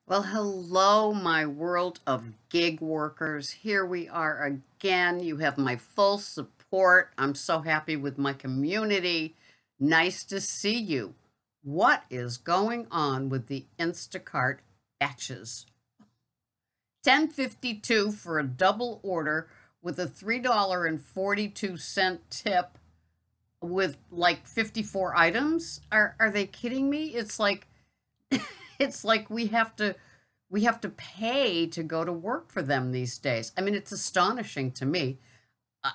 Well, hello, my world of gig workers. Here we are again. You have my full support. I'm so happy with my community. Nice to see you. What is going on with the Instacart batches? 10.52 for a double order with a $3.42 tip with like 54 items. Are they kidding me? It's like it's like we have to pay to go to work for them these days. I mean, it's astonishing to me. I,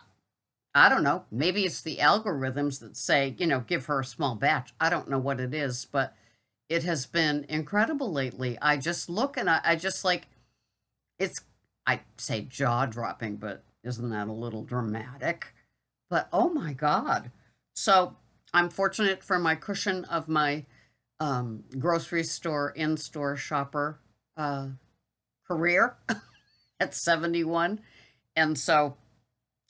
I don't know. Maybe it's the algorithms that say, give her a small batch. I don't know what it is, but it has been incredible lately. I just look and I just like it's I say jaw dropping, but isn't that a little dramatic? But oh my God. So I'm fortunate for my cushion of my grocery store in-store shopper uh, career at 71. And so,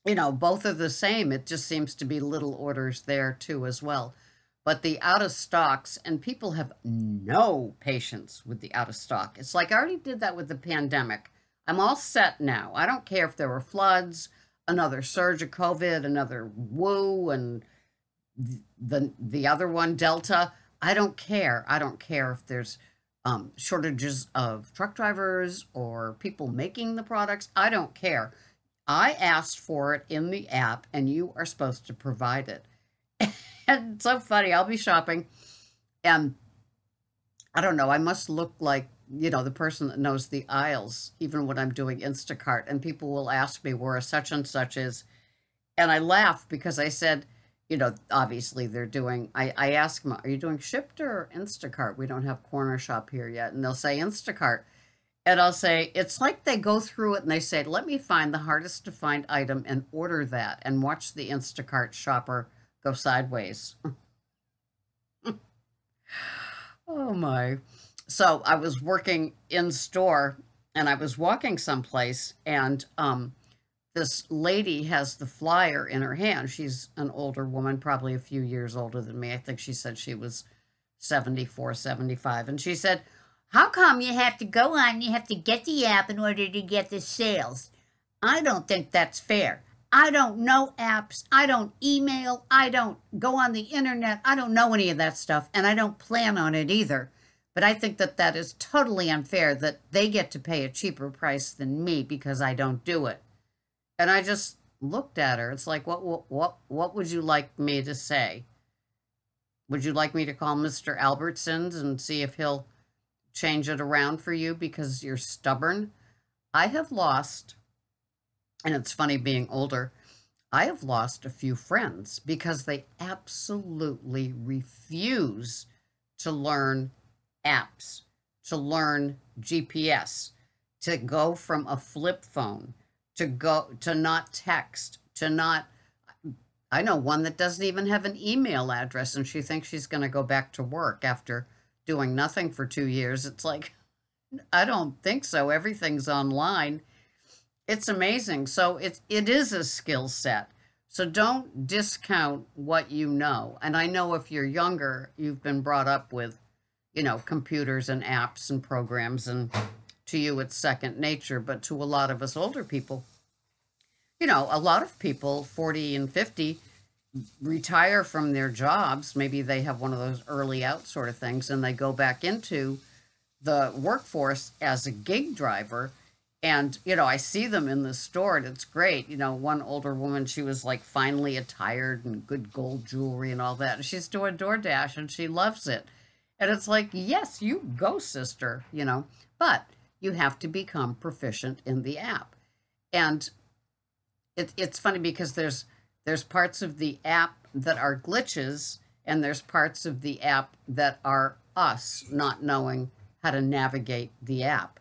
both are the same. It just seems to be little orders there too as well. But the out of stocks, and people have no patience with the out of stock. It's like I already did that with the pandemic. I'm all set now. I don't care if there were floods, another surge of COVID, another woo, and the other one, Delta. I don't care. I don't care if there's shortages of truck drivers or people making the products. I don't care. I asked for it in the app, and you are supposed to provide it. And it's so funny. I'll be shopping, and I don't know. I must look like the person that knows the aisles, even when I'm doing Instacart, and people will ask me where a such and such is, and I laugh because I said, obviously they're doing, I ask them, are you doing Shipped or Instacart? We don't have Corner Shop here yet. And they'll say Instacart. And I'll say, it's like they go through it and they say, let me find the hardest to find item and order that and watch the Instacart shopper go sideways. Oh my. So I was working in store and I was walking someplace and this lady has the flyer in her hand. She's an older woman, probably a few years older than me. I think she said she was 74, 75. And she said, how come you have to go on, you have to get the app in order to get the sales? I don't think that's fair. I don't know apps. I don't email. I don't go on the internet. I don't know any of that stuff. And I don't plan on it either. But I think that that is totally unfair that they get to pay a cheaper price than me because I don't do it. And I just looked at her. It's like, what would you like me to say? Would you like me to call Mr. Albertsons and see if he'll change it around for you because you're stubborn? I have lost, and it's funny being older, I have lost a few friends because they absolutely refuse to learn apps, to learn GPS, to go from a flip phone, to not text, to not. I know one that doesn't even have an email address and she thinks she's going to go back to work after doing nothing for 2 years. It's like, I don't think so. Everything's online. It's amazing. So it is a skill set. So don't discount what you know. And I know if you're younger, you've been brought up with, computers and apps and programs, and to you it's second nature. But to a lot of us older people, a lot of people 40 and 50 retire from their jobs. Maybe they have one of those early out sort of things and they go back into the workforce as a gig driver. And, I see them in the store and it's great. One older woman, she was like finely attired and good gold jewelry and all that. And she's doing DoorDash and she loves it. And it's like, yes, you go, sister, but you have to become proficient in the app. And it's funny because there's parts of the app that are glitches and there's parts of the app that are us not knowing how to navigate the app.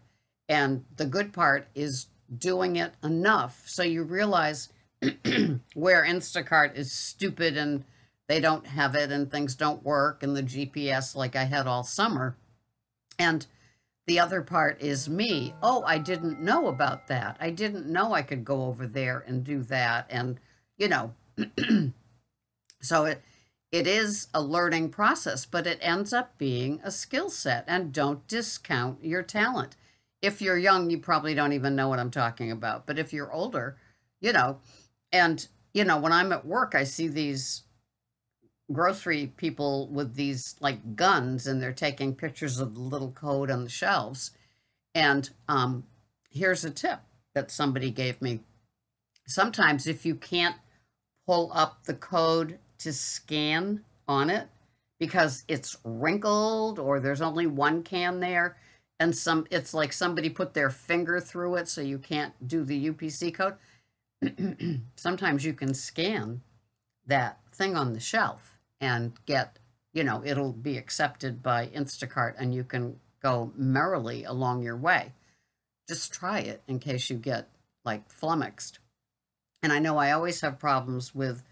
And the good part is doing it enough so you realize where Instacart is stupid and they don't have it and things don't work and the GPS like I had all summer. And the other part is me. Oh, I didn't know about that. I didn't know I could go over there and do that. And, so it is a learning process, but it ends up being a skill set. And don't discount your talent. If you're young, you probably don't even know what I'm talking about. But if you're older, you know, and, when I'm at work, I see these grocery people with these like guns and they're taking pictures of the little code on the shelves. And here's a tip that somebody gave me. Sometimes if you can't pull up the code to scan on it because it's wrinkled or there's only one can there and it's like somebody put their finger through it so you can't do the UPC code. Sometimes you can scan that thing on the shelf and get, it'll be accepted by Instacart and you can go merrily along your way. Just try it in case you get like flummoxed. And I know I always have problems with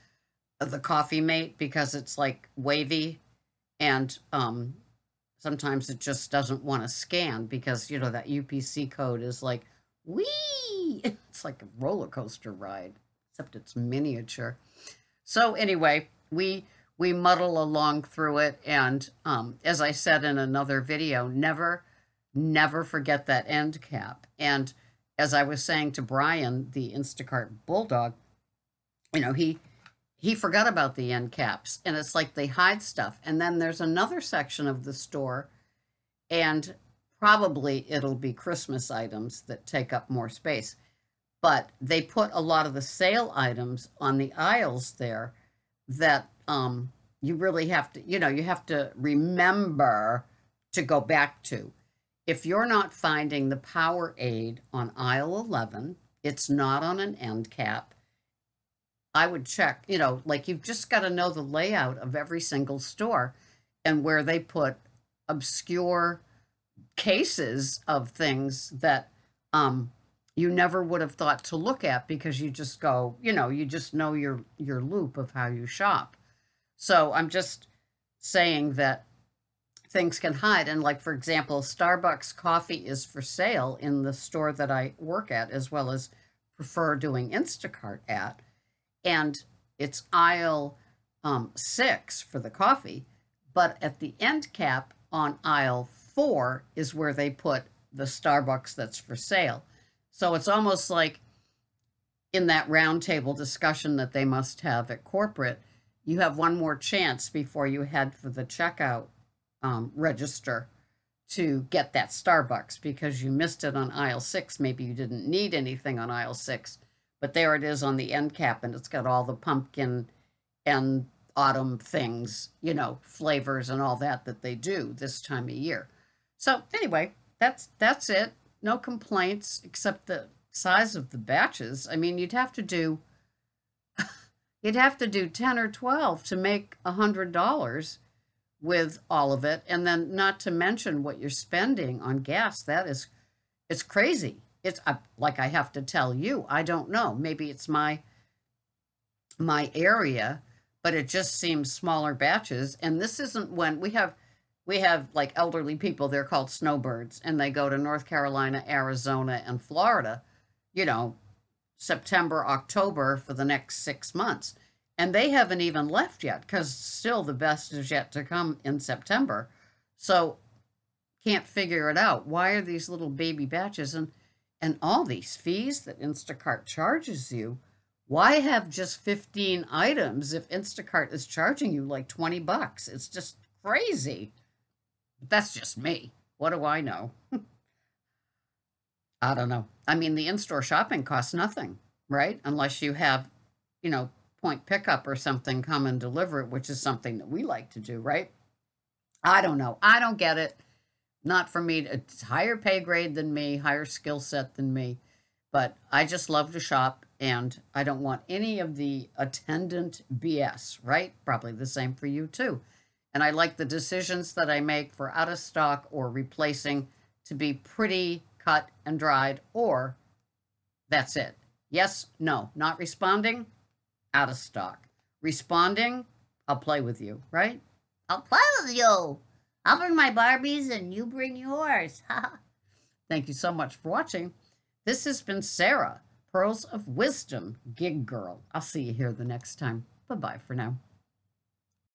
the Coffee Mate because it's like wavy and sometimes it just doesn't want to scan because, that UPC code is like, wee! It's like a roller coaster ride, except it's miniature. So anyway, we muddle along through it. And as I said in another video, never forget that end cap. And as I was saying to Brian, the Instacart Bulldog, he forgot about the end caps. And it's like they hide stuff. And then there's another section of the store, and probably it'll be Christmas items that take up more space. But they put a lot of the sale items on the aisles there that you really have to, you have to remember to go back to. If you're not finding the Powerade on aisle 11, it's not on an end cap, I would check, like you've just got to know the layout of every single store and where they put obscure cases of things that you never would have thought to look at because you just go, you just know your loop of how you shop. So I'm just saying that things can hide. And like, for example, Starbucks coffee is for sale in the store that I work at, as well as prefer doing Instacart at. And it's aisle 6 for the coffee. But at the end cap on aisle 4 is where they put the Starbucks that's for sale. So it's almost like in that roundtable discussion that they must have at corporate, you have one more chance before you head for the checkout register to get that Starbucks because you missed it on aisle 6. Maybe you didn't need anything on aisle 6, but there it is on the end cap, and it's got all the pumpkin and autumn things, flavors and all that they do this time of year. So anyway, that's it. No complaints except the size of the batches. I mean, you'd have to do 10 or 12 to make $100 with all of it, and then not to mention what you're spending on gas. It's crazy. It's like I have to tell you, I don't know. Maybe it's my area, but it just seems smaller batches. And this isn't when we have like elderly people. They're called snowbirds, and they go to North Carolina, Arizona, and Florida, September, October for the next 6 months. And they haven't even left yet because still the best is yet to come in September. So can't figure it out. Why are these little baby batches and all these fees that Instacart charges you? Why have just 15 items if Instacart is charging you like $20? It's just crazy. But that's just me. What do I know? I don't know. I mean, the in-store shopping costs nothing, right? Unless you have, point pickup or something, come and deliver it, which is something that we like to do, right? I don't know. I don't get it. Not for me. It's higher pay grade than me, higher skill set than me. But I just love to shop, and I don't want any of the attendant BS, right? Probably the same for you too. And I like the decisions that I make for out of stock or replacing to be pretty cut and dried, or that's it. Yes, no, not responding, out of stock. Responding, I'll play with you, right? I'll play with you. I'll bring my Barbies and you bring yours. Thank you so much for watching. This has been Sarah, Pearls of Wisdom, Gig Girl. I'll see you here the next time. Bye-bye for now.